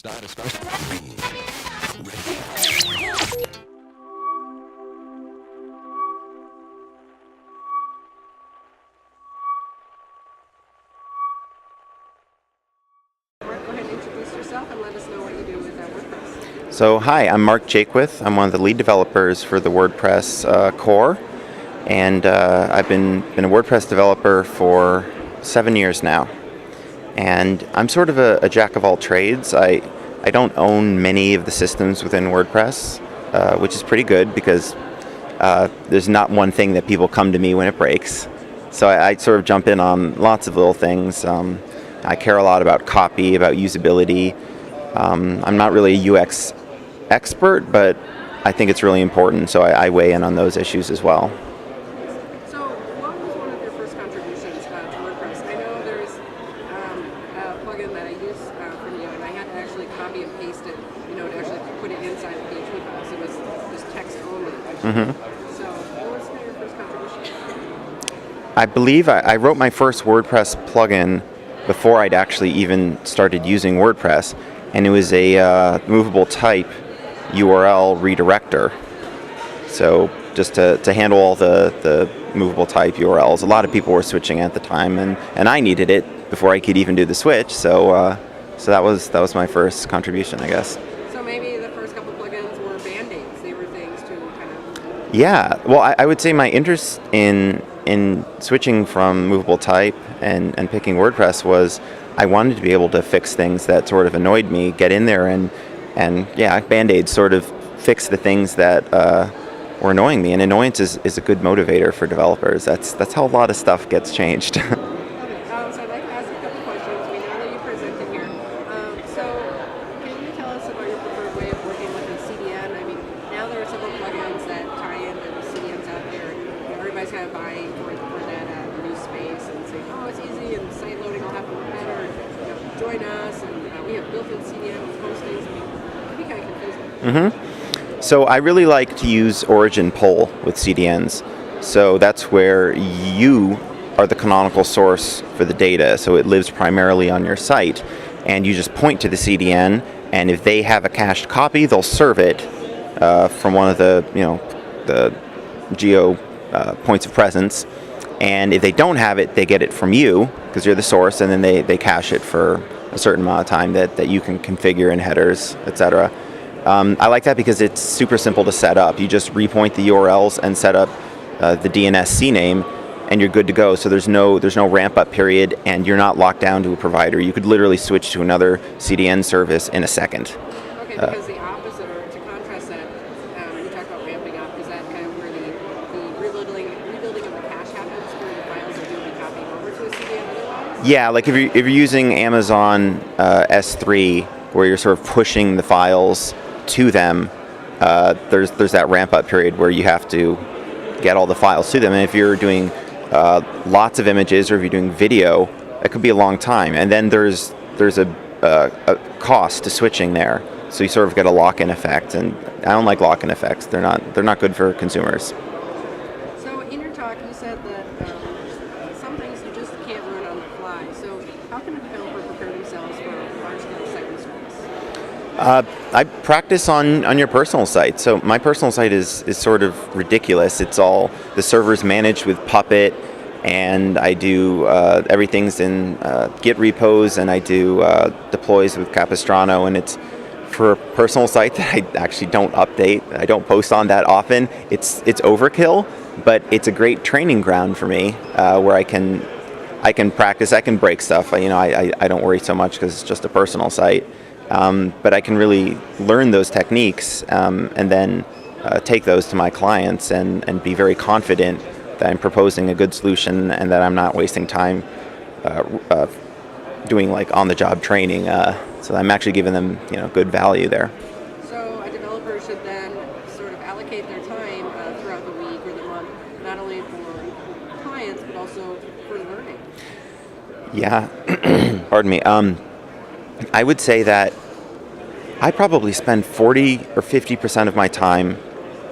Mark, go ahead and introduce yourself and let us know what you do with WordPress. So hi, I'm Mark Jaquith. I'm one of the lead developers for the WordPress core, and I've been a WordPress developer for 7 years now. And I'm sort of a jack of all trades. I don't own many of the systems within WordPress, which is pretty good because there's not one thing that people come to me when it breaks. So I sort of jump in on lots of little things. I care a lot about copy, about usability. I'm not really a UX expert, but I think it's really important, so I weigh in on those issues as well. So what was one of your first contributions to WordPress? I know there's a plugin that I use from you, and I had to actually copy and paste it, to actually put it inside the PHP file, so it was just text only. So what was your first contribution? I believe I wrote my first WordPress plugin before I'd actually even started using WordPress, and it was a movable type URL redirector. So just to handle all the movable type URLs. A lot of people were switching at the time, and I needed it before I could even do the switch. So that was my first contribution, I guess. So maybe the first couple plugins were band-aids. They were things to kind of... Yeah, well, I would say my interest in switching from movable type and picking WordPress was I wanted to be able to fix things that sort of annoyed me, get in there and yeah, Band-Aids sort of fix the things that were annoying me, and annoyance is a good motivator for developers. That's how a lot of stuff gets changed. Okay, so I'd like to ask a couple questions. We know that you presented here. So can you tell us about your preferred way of working with a CDN? I mean, now there are several plugins that tie into the CDNs out there. Everybody's kind of vying for that new space and saying, oh, it's easy and site loading will happen better. Join us, and we have built-in CDN with postings. I mean, it can be kind of confusing. So I really like to use origin pull with CDNs. So that's where you are the canonical source for the data. So it lives primarily on your site, and you just point to the CDN, and if they have a cached copy, they'll serve it from one of the the geo points of presence. And if they don't have it, they get it from you because you're the source, and then they cache it for a certain amount of time that you can configure in headers, etc. I like that because it's super simple to set up. You just repoint the URLs and set up the DNS CNAME, and you're good to go. So there's no ramp up period, and you're not locked down to a provider. You could literally switch to another CDN service in a second. Okay, because the opposite, or to contrast that, you talk about ramping up. Is that kind of where the rebuilding of the cache happens, where the files are doing copying over to a CDN otherwise? Yeah, like if you're using Amazon S3, where you're sort of pushing the files to them, there's that ramp up period where you have to get all the files to them. And if you're doing lots of images, or if you're doing video, it could be a long time. And then there's a cost to switching there. So you sort of get a lock-in effect, and I don't like lock-in effects. They're not good for consumers. So in your talk, you said that some things you just can't run on the fly. So how can a developer prepare themselves for a large-scale site service? I practice on your personal site. So my personal site is sort of ridiculous. It's all, the server's managed with Puppet, and I do everything's in Git repos, and I do deploys with Capistrano, and it's for a personal site that I actually don't update. I don't post on that often. It's overkill, but it's a great training ground for me where I can practice. I can break stuff. I don't worry so much because it's just a personal site. But I can really learn those techniques and then take those to my clients and be very confident that I'm proposing a good solution and that I'm not wasting time doing like on-the-job training. So I'm actually giving them good value there. So a developer should then sort of allocate their time throughout the week or the month, not only for clients but also for learning. Yeah, pardon me. I would say that I probably spend 40 or 50% of my time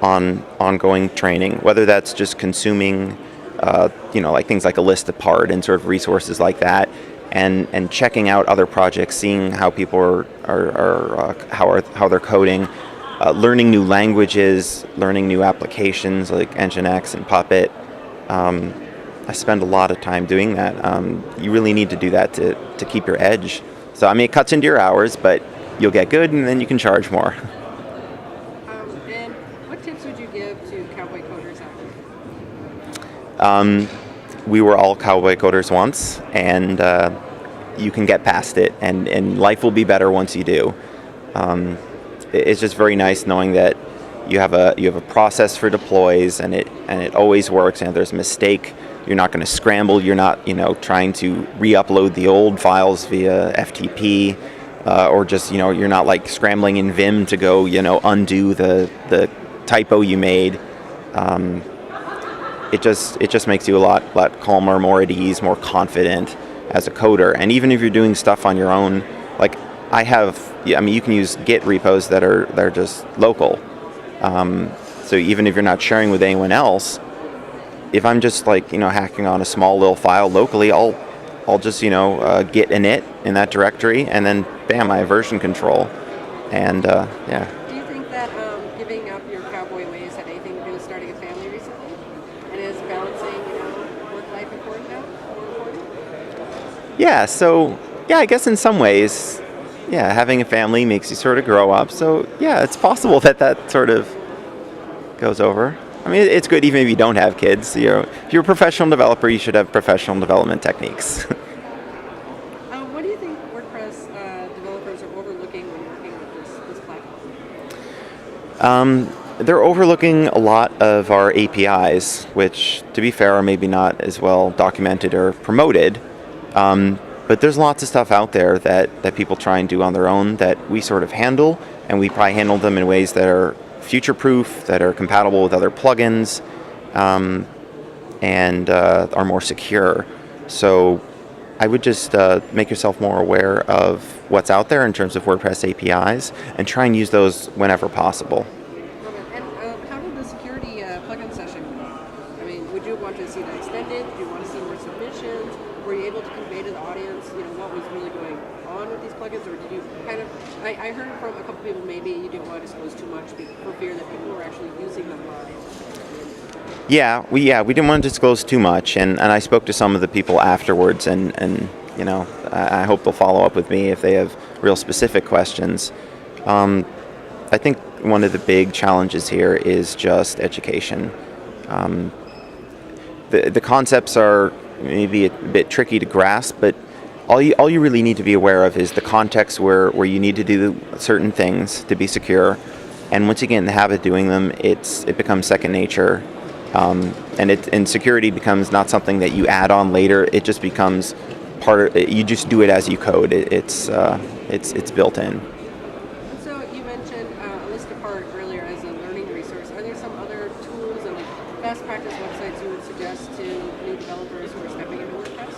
on ongoing training, whether that's just consuming, like things like a list apart and sort of resources like that, and checking out other projects, seeing how people how they're coding, learning new languages, learning new applications like Nginx and Puppet. I spend a lot of time doing that. You really need to do that to keep your edge. So I mean, it cuts into your hours, but you'll get good, and then you can charge more. And what tips would you give to cowboy coders out there? We were all cowboy coders once, and you can get past it, and life will be better once you do. It's just very nice knowing that you have a process for deploys, and it always works. And if there's a mistake, you're not going to scramble. You're not trying to re-upload the old files via FTP, or just you're not like scrambling in Vim to go undo the typo you made. It just makes you a lot calmer, more at ease, more confident as a coder. And even if you're doing stuff on your own, like you can use Git repos that are just local. So even if you're not sharing with anyone else, if I'm just hacking on a small little file locally, I'll just git init in that directory, and then bam, I have version control. And yeah. Do you think that giving up your cowboy ways had anything to do with starting a family recently? And is balancing work-life important now? More important? Yeah. So yeah, I guess in some ways, yeah, having a family makes you sort of grow up. So yeah, it's possible that sort of goes over. I mean, it's good even if you don't have kids. If you're a professional developer, you should have professional development techniques. What do you think WordPress developers are overlooking when working with this platform? They're overlooking a lot of our APIs, which, to be fair, are maybe not as well documented or promoted. But there's lots of stuff out there that people try and do on their own that we sort of handle, and we probably handle them in ways that are future-proof, that are compatible with other plugins, and are more secure. So I would just make yourself more aware of what's out there in terms of WordPress APIs, and try and use those whenever possible. Okay. And how did the security plugin session go? I mean, would you want to see that extended? Do you want to see more submissions? Were you able to convey to the audience, what was really going on with these plugins, or did you kind of? I heard from a couple people maybe you didn't want to disclose too much for fear that people were actually using them live. Yeah, we didn't want to disclose too much, and I spoke to some of the people afterwards, and I hope they'll follow up with me if they have real specific questions. I think one of the big challenges here is just education. The concepts are maybe a bit tricky to grasp, but all you really need to be aware of is the context where you need to do certain things to be secure, and once you get in the habit of doing them, it becomes second nature, and security becomes not something that you add on later. It just becomes part of it. You just do it as you code. It's built in. So you mentioned a list apart earlier as a learning resource. Are there some other tools and best practice websites you would suggest to new developers who are stepping into WordPress?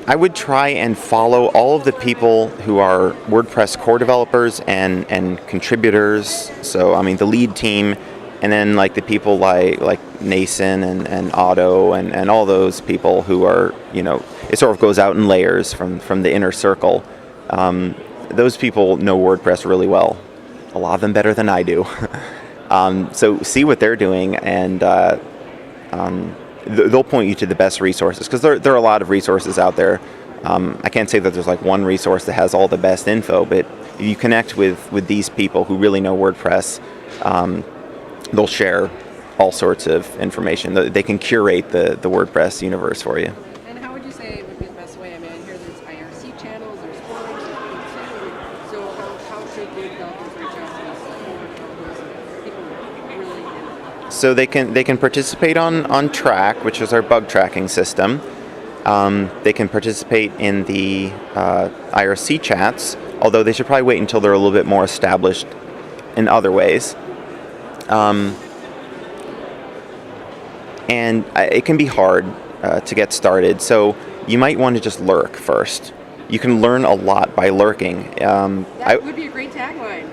I would try and follow all of the people who are WordPress core developers and contributors. So I mean the lead team, and then like the people like Nason and Otto and all those people who are it sort of goes out in layers from the inner circle. Those people know WordPress really well, a lot of them better than I do. So see what they're doing, and they'll point you to the best resources, because there are a lot of resources out there. I can't say that there's like one resource that has all the best info, but if you connect with these people who really know WordPress, they'll share all sorts of information. They can curate the WordPress universe for you. And how would you say would be the best way? I mean, I hear there's IRC channels, there's forums, there's so how should new developers reach out to these people really? So they can participate on Track, which is our bug tracking system. They can participate in the IRC chats, although they should probably wait until they're a little bit more established in other ways. And it can be hard to get started, so you might want to just lurk first. You can learn a lot by lurking. That would be a great tagline.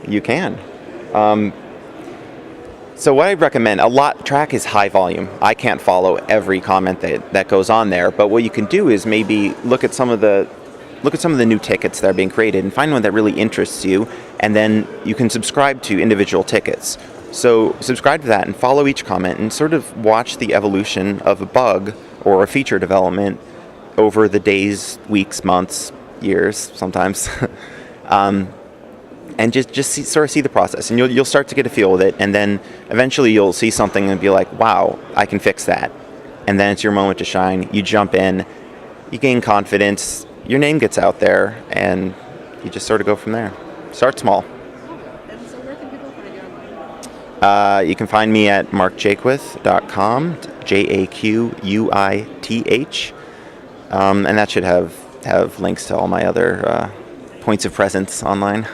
You can. So what I recommend, track is high volume. I can't follow every comment that goes on there, but what you can do is maybe look at some of the new tickets that are being created and find one that really interests you, and then you can subscribe to individual tickets. So subscribe to that and follow each comment and sort of watch the evolution of a bug or a feature development over the days, weeks, months, years, sometimes. And just see the process, and you'll start to get a feel with it, and then eventually you'll see something and be like, wow, I can fix that. And then it's your moment to shine. You jump in, you gain confidence, your name gets out there, and you just sort of go from there. Start small. And so where can people find you online? You can find me at markjaquith.com, Jaquith, and that should have links to all my other points of presence online.